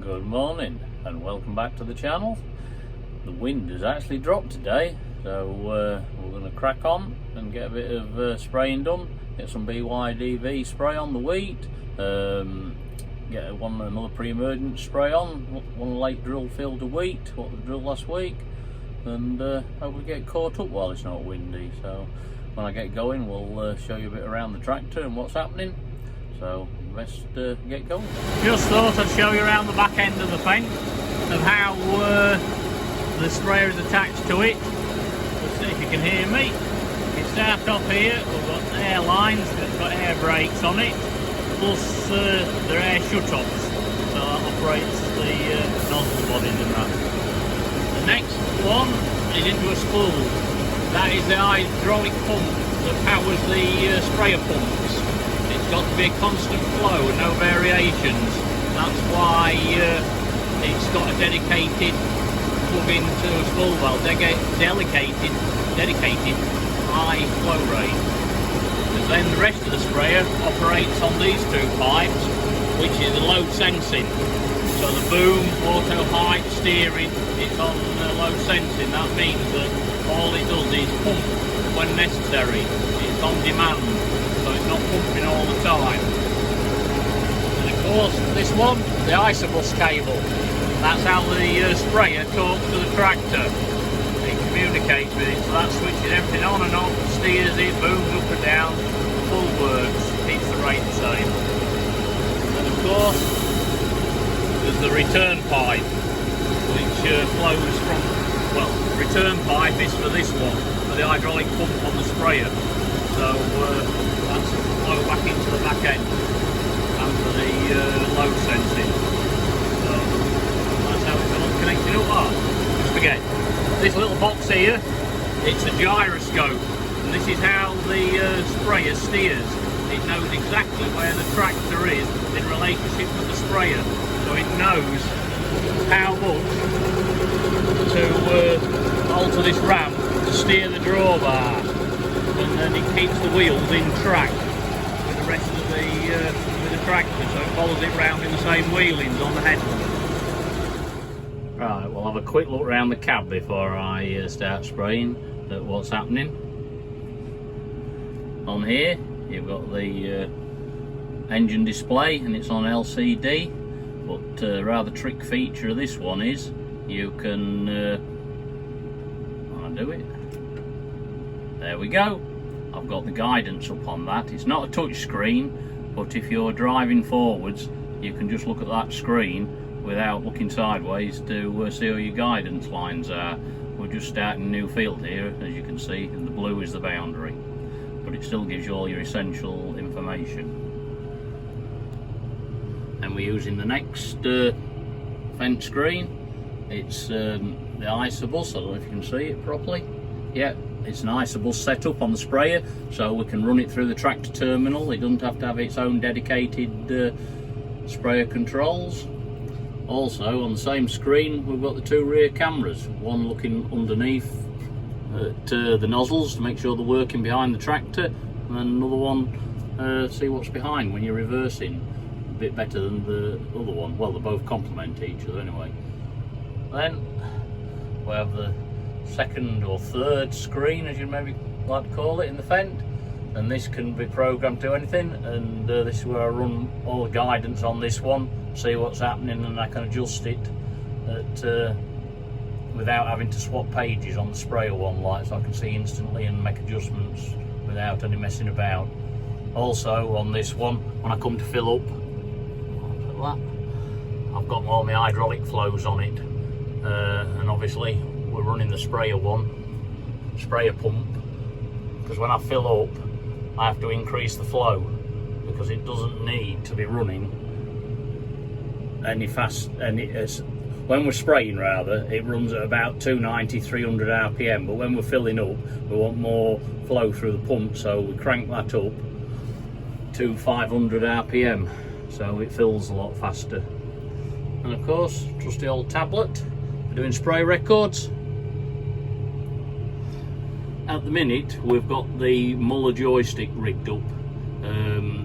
Good morning and welcome back to the channel. The wind has actually dropped today, so we're going to crack on and get a bit of spraying done. Get some BYDV spray on the wheat, get another pre-emergent spray on, one late drill field of wheat, what we drilled last week, and hopefully get caught up while it's not windy. So when I get going, we'll show you a bit around the tractor and what's happening. So let's get going. Just thought I'd show you around the back end of the fence of how the sprayer is attached to it. Let's see if you can hear me. You start off here, we've got air lines that's got air brakes on it, plus they're air shut-offs, so that operates the nozzle bodies and that. The next one is into a spool. That is the hydraulic pump that powers the sprayer pumps. It's got to be a constant flow and no variations. That's why it's got a dedicated plug into a spool valve, dedicated high flow rate. And then the rest of the sprayer operates on these two pipes, which is the load sensing. So the boom, auto height, steering, it's on load sensing. That means that all it does is pump when necessary. It's on demand, so it's not pumping all the time. And of course, this one, the isobus cable. That's how the sprayer talks to the tractor. It communicates with it, so that switches everything on and off, steers it, booms up and down, full works, keeps the rate the same. And of course, there's the return pipe, which flows from, well, return pipe is for this one, for the hydraulic pump on the sprayer. So that's flow back into the back end and for the load sensing. So that's how it's all connected up. Just forget, this little box here, it's a gyroscope, and this is how the sprayer steers. It knows exactly where the tractor is in relationship with the sprayer, so it knows how much to alter this ramp to steer the drawbar, and then it keeps the wheels in track with the rest of the tractor, so it follows it round in the same wheelings on the headland. Right, we'll have a quick look around the cab before I start spraying at what's happening. On here you've got the engine display and it's on LCD, but rather trick feature of this one is you can undo it. There we go. I've got the guidance up on that. It's not a touch screen, but if you're driving forwards you can just look at that screen without looking sideways to see where your guidance lines are. We're just starting a new field here, as you can see, and the blue is the boundary, but it still gives you all your essential information. And we're using the next fence screen. It's the isobus. I don't know if you can see it properly. Yeah, it's an isobus set up on the sprayer, so we can run it through the tractor terminal. It doesn't have to have its own dedicated sprayer controls. Also, on the same screen, we've got the two rear cameras, one looking underneath at the nozzles to make sure they're working behind the tractor, and then another one see what's behind when you're reversing. A bit better than the other one. Well, they both complement each other anyway. Then we have the second or third screen, as you maybe like to call it, in the fence, and this can be programmed to anything, and this is where I run all the guidance on this one, see what's happening, and I can adjust it without having to swap pages on the sprayer one, like, so I can see instantly and make adjustments without any messing about. Also on this one, when I come to fill up, I've got all my hydraulic flows on it, and obviously we're running the sprayer pump, because when I fill up I have to increase the flow, because it doesn't need to be running any fast, and when we're spraying rather, it runs at about 290, 300 RPM, but when we're filling up we want more flow through the pump, so we crank that up to 500 RPM, so it fills a lot faster. And of course, trusty old tablet for doing spray records. At the minute we've got the Muller joystick rigged up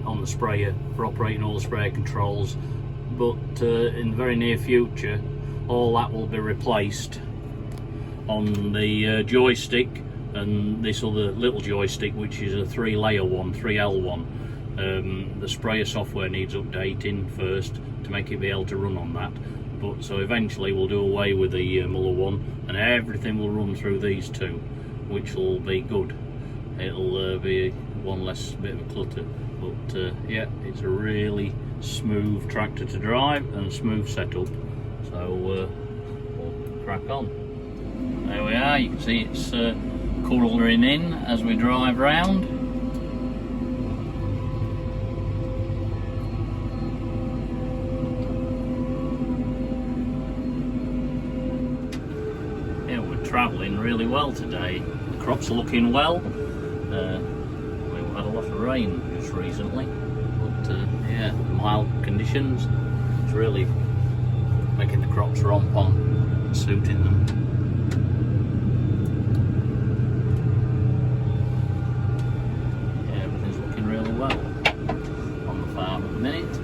on the sprayer for operating all the sprayer controls. but in the very near future all that will be replaced on the joystick, and this other little joystick, which is a 3-layer one, 3L one. The sprayer software needs updating first to make it be able to run on that, but so eventually we'll do away with the Muller one and everything will run through these two, which will be good. It'll be one less bit of a clutter, but yeah, it's a really smooth tractor to drive and a smooth setup, so we'll crack on. There we are, you can see it's colouring in as we drive round. Yeah, we're travelling really well today. The crops are looking well. We've had a lot of rain just recently, but yeah, mild conditions. It's really making the crops romp on, suiting them. Yeah, everything's looking really well on the farm at the minute.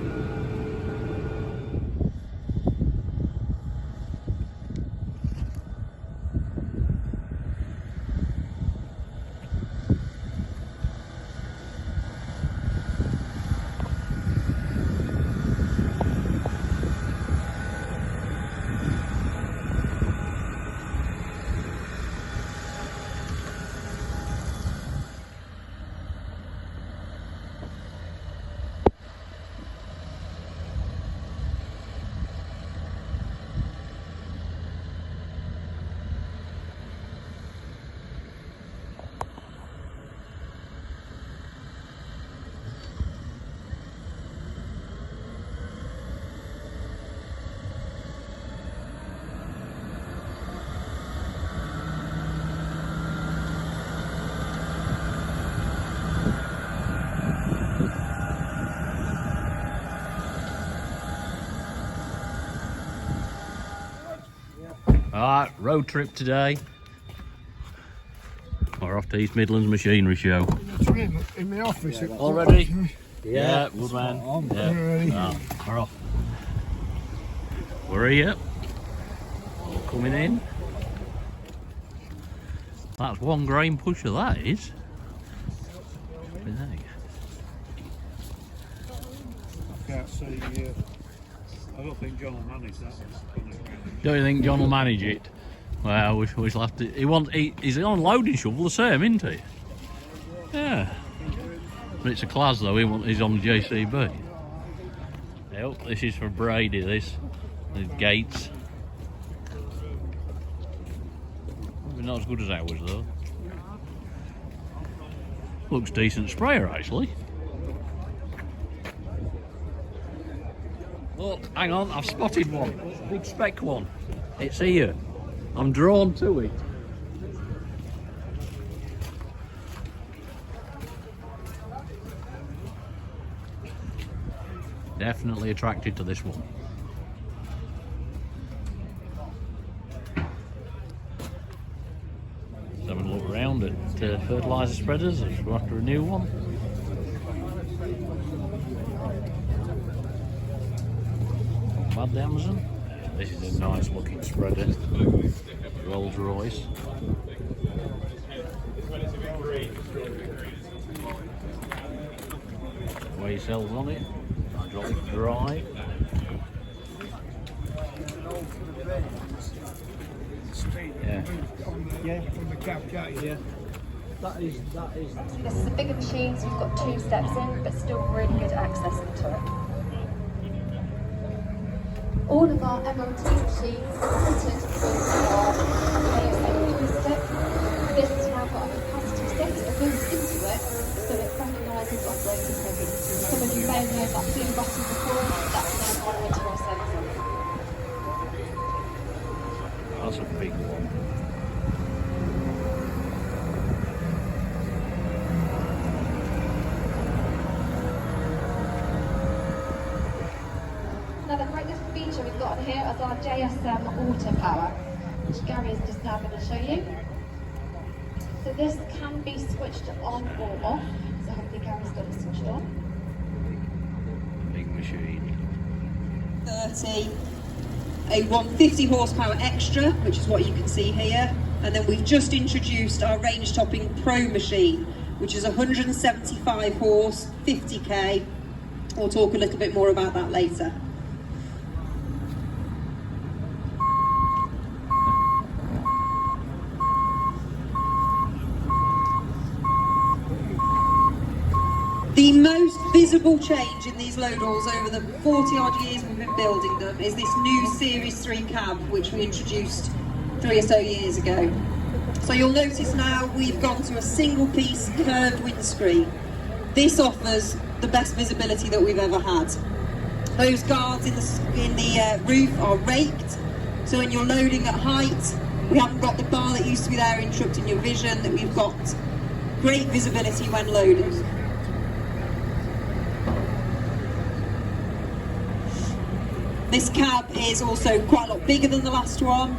Alright, road trip today. We're off to East Midlands Machinery Show. In the office. Already? Yeah, good man. Yeah. We're off. We're here. Coming in. That's 1 grain pusher, that is. I can't see. I don't think John will manage that. Don't you think John will manage it? Well, we shall have to. He's on loading shovel the same, isn't he? Yeah. But it's a class though. He's on the JCB. Yep, this is for Brady. This, the gates. Maybe not as good as ours though. Looks decent sprayer actually. Look, hang on, I've spotted one. Big spec one. It's here. I'm drawn to it. Definitely attracted to this one. Let's have a look around at fertiliser spreaders. Let's go after a new one. Bad Amazon. This is a nice looking spreader. Rolls Royce. Way cells on it. Hydraulic drive. Yeah, from the cab, yeah. That is. This is a bigger machine, so you've got 2 steps in, but still really good access into it. All of our MOT machines are fitted with our ASA stick. This has now got a capacity stick that moves into it, so it recognises operating heavy. Some of you may have known that blue button before, that's now gone into our sensor. That's a big one. Another great little feature we've got on here is our JSM auto power, which Gary is just now going to show you. So this can be switched on or off, so hopefully Gary's got it switched on. Big machine. 30, a 150 horsepower extra, which is what you can see here, and then we've just introduced our range topping Pro machine, which is 175 horse, 50k. We'll talk a little bit more about that later. The most visible change in these load halls over the 40 odd years we've been building them is this new Series 3 cab, which we introduced 3 or so years ago. So you'll notice now we've gone to a single piece curved windscreen. This offers the best visibility that we've ever had. Those guards in the roof are raked, so when you're loading at height, we haven't got the bar that used to be there interrupting your vision, that we've got great visibility when loading. This cab is also quite a lot bigger than the last one,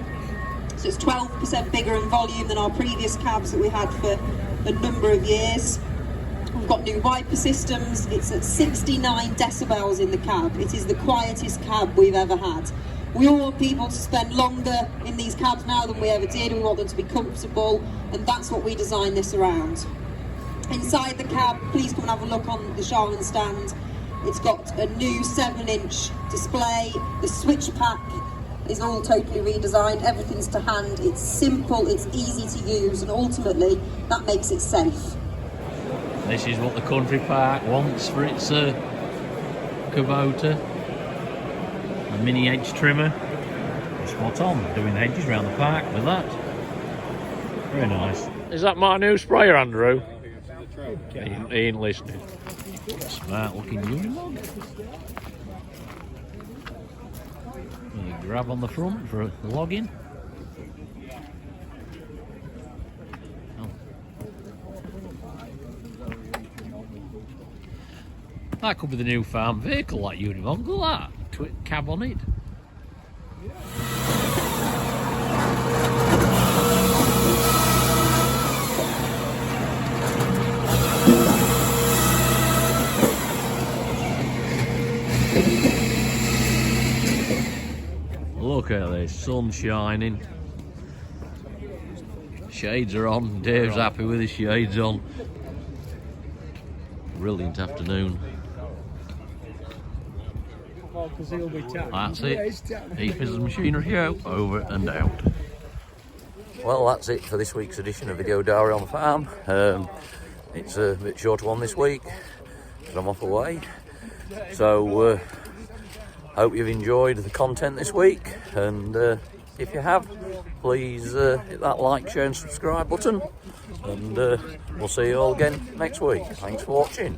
so it's 12% bigger in volume than our previous cabs that we had for a number of years. We've got new wiper systems. It's at 69 decibels in the cab. It is the quietest cab we've ever had. We all want people to spend longer in these cabs now than we ever did. We want them to be comfortable, and that's what we designed this around. Inside the cab, please come and have a look on the Charmin stand. It's got a new 7-inch display. The switch pack is all totally redesigned. Everything's to hand. It's simple, it's easy to use, and ultimately that makes it safe. This is what the country park wants for its Kubota. A mini edge trimmer. Spot on, doing hedges around the park with that. Very nice. Is that my new sprayer, Andrew? He ain't listening. Smart looking Unimog. You grab on the front for the login. That could be the new farm vehicle, that Unimog. Look at that cab on it. Look at this, sun shining. Shades are on. Dave's happy with his shades on. Brilliant afternoon. That's it. Heath Machinery out, over and out. Well, that's it for this week's edition of the Go Diary on the Farm. It's a bit shorter one this week because I'm off away. So, hope you've enjoyed the content this week, and if you have, please hit that like, share and subscribe button, and we'll see you all again next week. Thanks for watching.